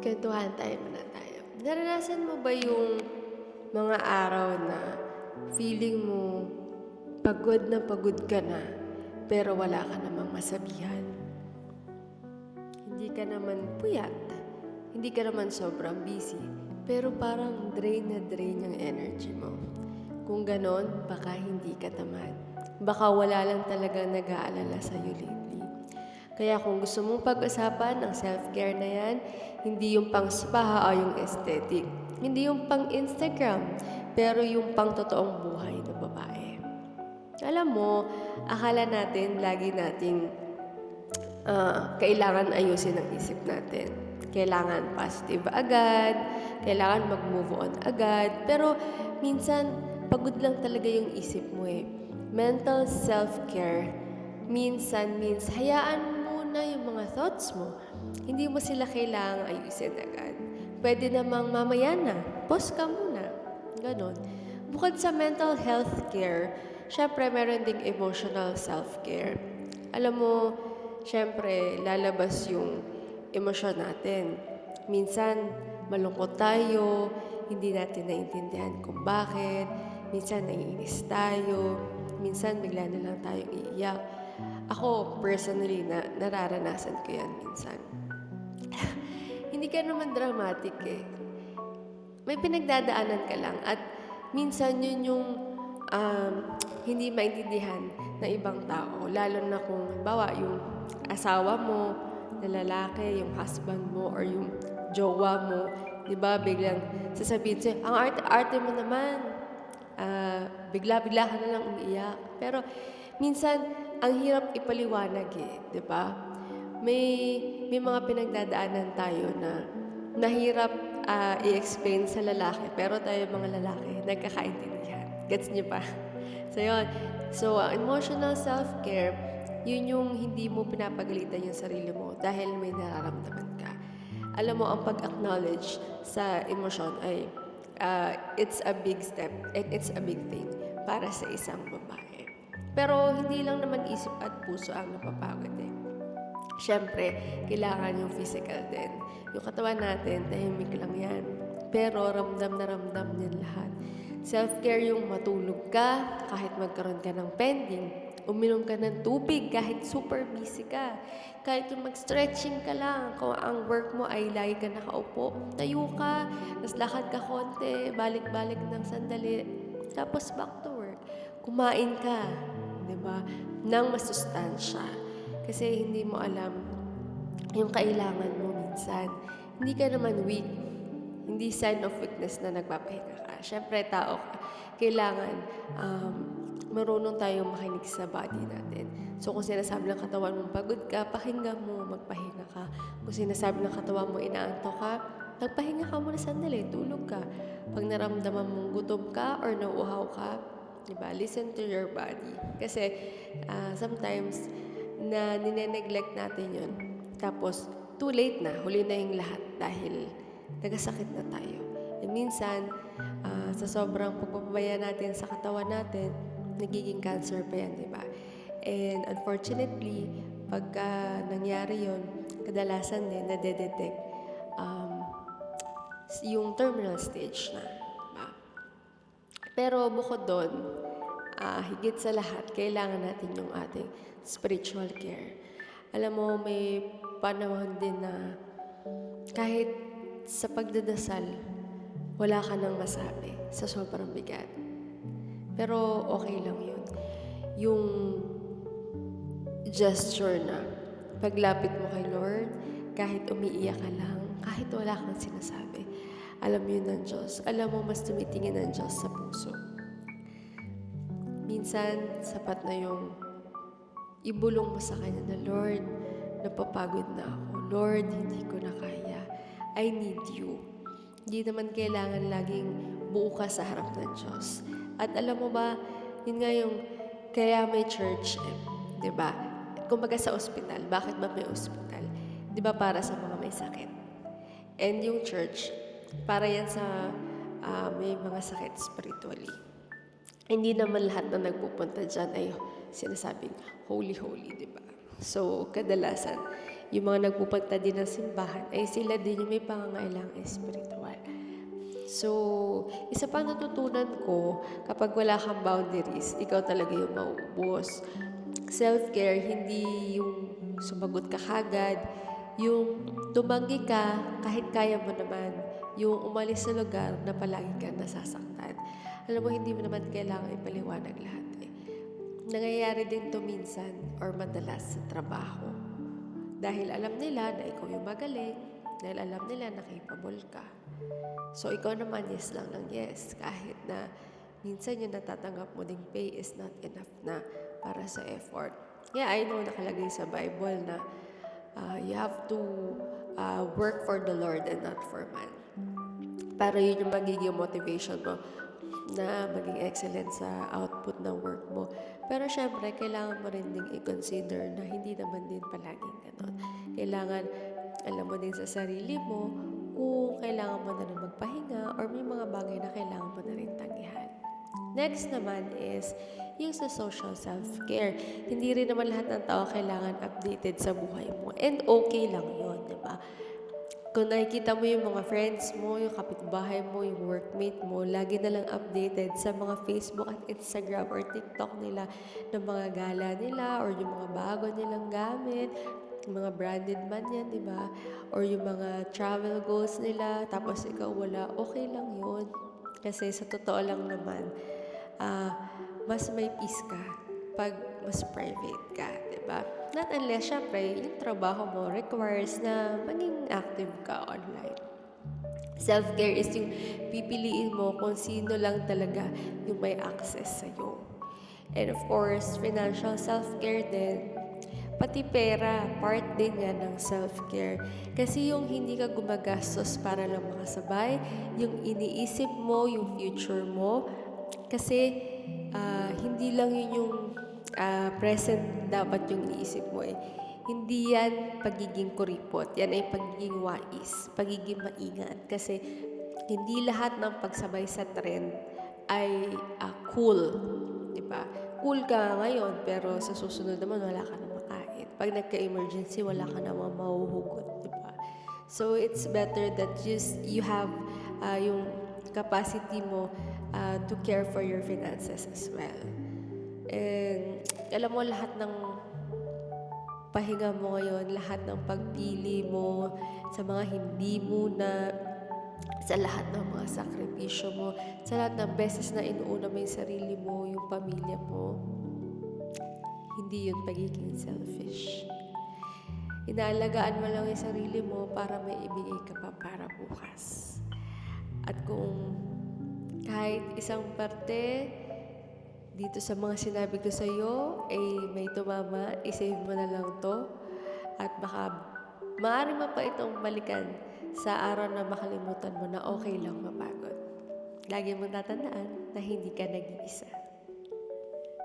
Kwentuhan tayo muna tayo. Naranasan mo ba yung mga araw na feeling mo pagod ka na, pero wala ka namang masabihan? Hindi ka naman puyat, hindi ka naman sobrang busy, pero parang drain na drain yung energy mo. Kung ganon, baka hindi ka tamad. Baka wala lang talaga nag-aalala sa'yo lately. Kaya kung gusto mong pag-usapan ang self-care na yan, hindi yung pang spa o yung aesthetic. Hindi yung pang Instagram, pero yung pang totoong buhay na babae. Alam mo, akala natin lagi nating kailangan ayusin ang isip natin. Kailangan positive agad, kailangan mag-move on agad. Pero minsan, pagod lang talaga yung isip mo eh. Mental self-care, minsan means hayaan na yung mga thoughts mo. Hindi mo sila kailangang ayusin agad. Pwede namang mamaya na, pause ka muna. Ganon. Bukod sa mental health care, syempre meron ding emotional self-care. Alam mo, syempre lalabas yung emosyon natin. Minsan, malungkot tayo, hindi natin naiintindihan kung bakit. Minsan, naiinis tayo. Minsan, bigla na lang tayong iiyak. Ako, personally, nararanasan ko yan minsan. Hindi ka naman dramatic eh. May pinagdadaanan ka lang at minsan yun yung hindi maintindihan ng ibang tao. Lalo na kung, bawa, yung asawa mo na lalaki, yung husband mo, or yung jowa mo, di ba, biglang sasabihin sa'yo, ang arte-arte mo naman, bigla-bigla ka na lang umiiyak. Pero minsan, ang hirap ipaliwanag eh, di ba? May mga pinagdadaanan tayo na nahirap i-explain sa lalaki, pero tayo mga lalaki, nagkakaintindihan. Gets niyo pa? So, yun. So, emotional self-care, yun yung hindi mo pinapagalitan yung sarili mo dahil may nararamdaman ka. Alam mo, ang pag-acknowledge sa emosyon ay it's a big step and it's a big thing para sa isang babae. Pero hindi lang naman isip at puso ang napapagod eh. Siyempre, kailangan yung physical din. Yung katawan natin, tahimik lang yan. Pero ramdam na ramdam niyan lahat. Self-care yung matulog ka kahit magkaroon ka ng pending. Uminom ka ng tubig kahit super busy ka. Kahit yung mag-stretching ka lang. Kung ang work mo ay lagi ka nakaupo, tayo ka, tapos lakad ka konti, balik-balik ng sandali, tapos back to work. Kumain ka, di ba, ng masustansya. Kasi hindi mo alam yung kailangan mo minsan. Hindi ka naman weak. Hindi sign of weakness na nagpapahinga ka. Siyempre, tao ka. Kailangan marunong tayong makinig sa body natin. So, kung sinasabi ng katawan mo pagod ka, pakinggan mo, magpahinga ka. Kung sinasabi ng katawan mo inaantok ka, magpahinga ka muna sandali, tulog ka. Pag naramdaman mong gutom ka or nauuhaw ka, diba? Listen to your body. Kasi sometimes na nine-neglect natin yun. Tapos, too late na. Huli na yung lahat dahil nagasakit na tayo. And minsan, sa sobrang pagpapabaya natin sa katawan natin, nagiging cancer pa yan, diba? And unfortunately, pagka nangyari yun, kadalasan din nadedetect yung terminal stage na. Diba? Pero bukod doon, higit sa lahat, kailangan natin yung ating spiritual care. Alam mo, may panahon din na kahit sa pagdadasal, wala ka nang masabi sa sobrang bigat. Pero okay lang yun. Yung gesture na paglapit mo kay Lord, kahit umiiyak ka lang, kahit wala kang sinasabi, alam yun ng Diyos. Alam mo, mas tumitingin ng Diyos sa puso. Minsan, sapat na yung ibulong mo sa Kanya na, Lord, napapagod na ako. Lord, hindi ko na kaya. I need you. Hindi naman kailangan laging buo ka sa harap ng Diyos. At alam mo ba, yun nga yung kaya may church, diba? Kumbaga sa ospital, bakit ba may ospital? Diba para sa mga may sakit? And yung church, para yan sa may mga sakit spiritually. Hindi naman lahat na nagpupunta dyan ay sinasabing holy, di ba? So, kadalasan, yung mga nagpupunta din ng simbahan, ay sila din yung may pangangailangang espiritual. So, isa pang natutunan ko, kapag wala kang boundaries, ikaw talaga yung mauubos. Self-care, hindi yung sumagot ka kagad, yung tumanggi ka kahit kaya mo naman, yung umalis sa lugar na palagi ka nasasaktan. Alam mo, hindi mo naman kailangan ipaliwanag lahat eh. Nangyayari din to minsan or madalas sa trabaho. Dahil alam nila na ikaw yung magaling, dahil alam nila na capable ka. So, ikaw naman yes lang ng yes, kahit na minsan yung natatanggap mo ding pay is not enough na para sa effort. Yeah, I know nakalagay sa Bible na you have to work for the Lord and not for man. Para yun yung magiging motivation mo na maging excellent sa output ng work mo. Pero syempre, kailangan mo rin ding i-consider na hindi naman din palaging ganun. Kailangan, alam mo din sa sarili mo kung kailangan mo na rin magpahinga or may mga bagay na kailangan mo na rin tanggihan. Next naman is yung sa social self-care. Hindi rin naman lahat ng tao kailangan updated sa buhay mo. And okay lang yun, di ba? Kung nakikita mo yung mga friends mo, yung kapitbahay mo, yung workmate mo, lagi na lang updated sa mga Facebook at Instagram or TikTok nila ng mga gala nila or yung mga bago nilang gamit, yung mga branded man yan, di ba? Or yung mga travel goals nila, tapos ikaw wala, okay lang yun. Kasi sa totoo lang naman, mas may peace ka pag mas private ka, di ba? Not unless, syempre, yung trabaho mo requires na maging active ka online. Self-care is yung pipiliin mo kung sino lang talaga yung may access sa'yo. And of course, financial self-care din. Pati pera, part din yan ng self-care. Kasi yung hindi ka gumagastos para lang makasabay, yung iniisip mo, yung future mo, kasi hindi lang yun yung present dapat yung iniisip mo eh. Hindi yan pagiging kuripot. Yan ay pagiging wais, pagiging maingat. Kasi hindi lahat ng pagsabay sa trend ay cool. Diba? Cool ka ngayon, pero sa susunod naman wala ka na makain. Pag nagka-emergency, wala ka naman mahuhugot. Diba? So, it's better that you have yung capacity mo to care for your finances as well. And alam mo, lahat ng pahinga mo ngayon, lahat ng pagpili mo sa mga hindi mo na, sa lahat ng mga sakripisyo mo, sa lahat ng beses na inuuna mo yung sarili mo, yung pamilya mo, hindi yun pagiging selfish. Inaalagaan mo lang yung sarili mo para may ibigay ka pa para bukas. At kung kahit isang parte dito sa mga sinabi ko sa'yo ay may tumama, isave mo na lang to. At baka maaari mo pa itong balikan sa araw na makalimutan mo na okay lang mapagod. Lagi mong tatandaan na hindi ka nag-iisa.